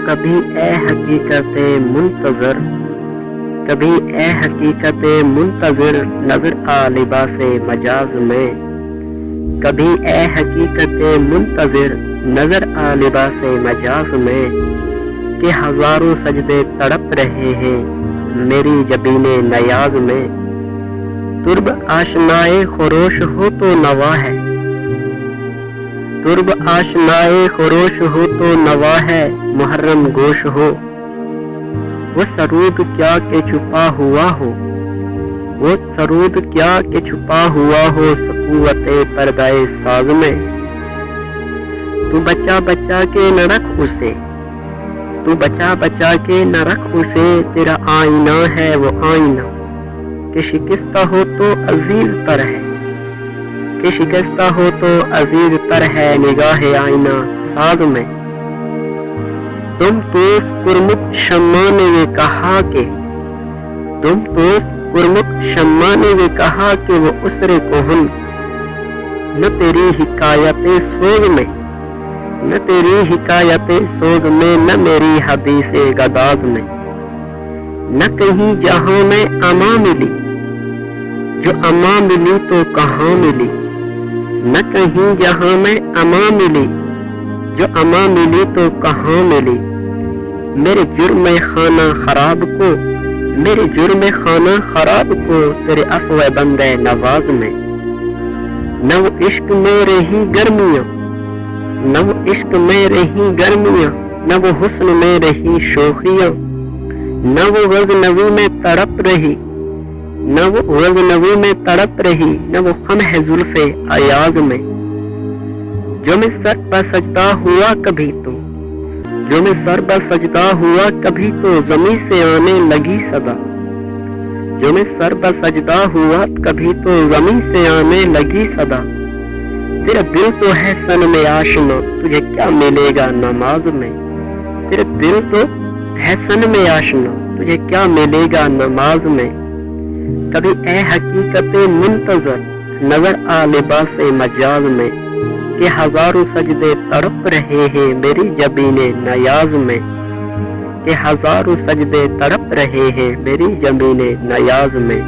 کبھی اے حقیقت منتظر، کبھی اے حقیقت منتظر نظر آ لباس مجاز میں، کبھی اے حقیقت منتظر نظر آ لباس مجاز میں، کہ ہزاروں سجدے تڑپ رہے ہیں میری جبین نیاز میں۔ ترب آشنائے خروش ہو تو نوا ہے، ترب آشنائے خروش ہو تو نوا ہے، محرم گوش ہو وہ سرود کیا کہ چھپا ہوا ہو، وہ سرود کیا کہ چھپا ہوا ہو سکوت پردہ ساز میں۔ تو بچا بچا کے نہ رکھ اسے، تو بچا بچا کے نہ رکھ اسے، تیرا آئینہ ہے وہ آئینہ کہ شکستہ ہو تو عزیز تر ہے، کہ شکستہ ہو تو عزیز تر ہے نگاہ آئینہ ساز میں۔ تم توف کرمک شمع نے یہ کہا کہ، تم توف کرمک شمع نے یہ کہا کہ وہ اسر کہن، نہ تیری حکایت سوز میں، نہ تیری حکایت سوز میں، نہ میری حدیث گداز میں۔ نہ کہیں جہاں میں اما ملی، جو اما ملی تو کہاں ملی، نہ کہیں جہاں میں اما ملی، جو اما ملی تو کہاں ملی۔ میرے جرم خانہ خراب کو، میرے جرم خانہ خراب کو، تیرے عفو بندہ نواز میں۔ نہ وہ عشق میں رہی گرمیاں، نہ وہ عشق میں رہی گرمیاں، نہ وہ حسن میں رہی شوخیاں، نہ وہ غزنوی میں تڑپ رہی، نہ وہ غزنوی میں تڑپ رہی، نہ وہ خم ہے زلف ایاز میں۔ جو میں سر پر سجدہ ہوا کبھی تو، جو میں سر پر سجدہ ہوا کبھی تو زمیں سے آنے لگی صدا، جو میں سر پر سجدہ ہوا کبھی تو زمیں سے آنے لگی صدا۔ تیرا دل تو ہے سن میں آشنا، تجھے کیا ملے گا نماز میں، تیرا دل تو ہے سن میں آشنا، تجھے کیا ملے گا نماز میں۔ کبھی اے حقیقت منتظر نظر آ لباس مجاز میں، کہ ہزاروں سجدے تڑپ رہے ہیں میری جبین نیاز میں، کہ ہزاروں سجدے تڑپ رہے ہیں میری جبین نیاز میں۔